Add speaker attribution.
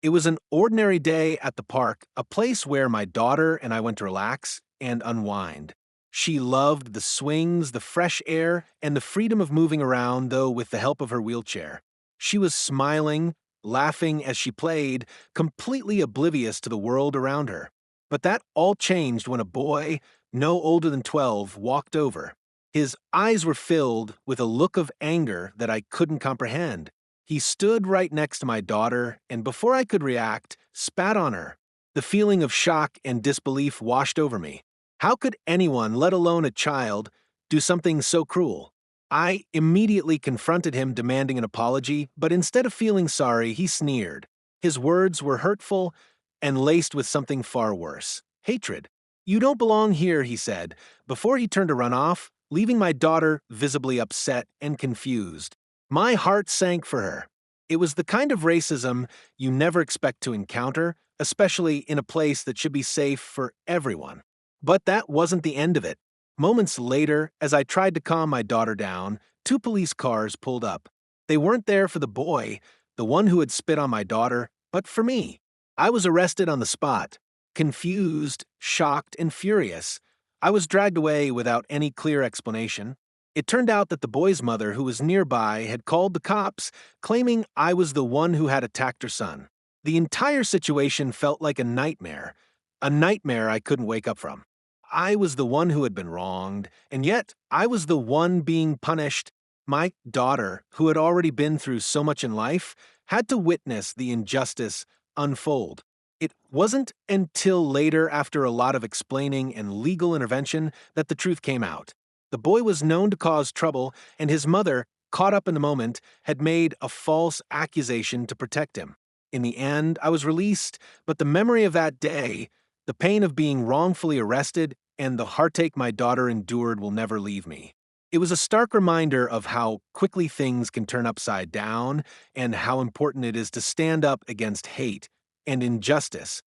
Speaker 1: It was an ordinary day at the park, a place where my daughter and I went to relax and unwind. She loved the swings, the fresh air, and the freedom of moving around, though with the help of her wheelchair. She was smiling, laughing as she played, completely oblivious to the world around her. But that all changed when a boy, no older than 12, walked over. His eyes were filled with a look of anger that I couldn't comprehend. He stood right next to my daughter, and before I could react, spat on her. The feeling of shock and disbelief washed over me. How could anyone, let alone a child, do something so cruel? I immediately confronted him demanding an apology, but instead of feeling sorry, he sneered. His words were hurtful and laced with something far worse: hatred. "You don't belong here," he said, before he turned to run off, leaving my daughter visibly upset and confused. My heart sank for her. It was the kind of racism you never expect to encounter, especially in a place that should be safe for everyone. But that wasn't the end of it. Moments later, as I tried to calm my daughter down, two police cars pulled up. They weren't there for the boy, the one who had spit on my daughter, but for me. I was arrested on the spot. Confused, shocked, and furious, I was dragged away without any clear explanation. It turned out that the boy's mother, who was nearby, had called the cops, claiming I was the one who had attacked her son. The entire situation felt like a nightmare I couldn't wake up from. I was the one who had been wronged, and yet I was the one being punished. My daughter, who had already been through so much in life, had to witness the injustice unfold. It wasn't until later, after a lot of explaining and legal intervention, that the truth came out. The boy was known to cause trouble, and his mother, caught up in the moment, had made a false accusation to protect him. In the end, I was released, but the memory of that day, the pain of being wrongfully arrested, and the heartache my daughter endured will never leave me. It was a stark reminder of how quickly things can turn upside down and how important it is to stand up against hate and injustice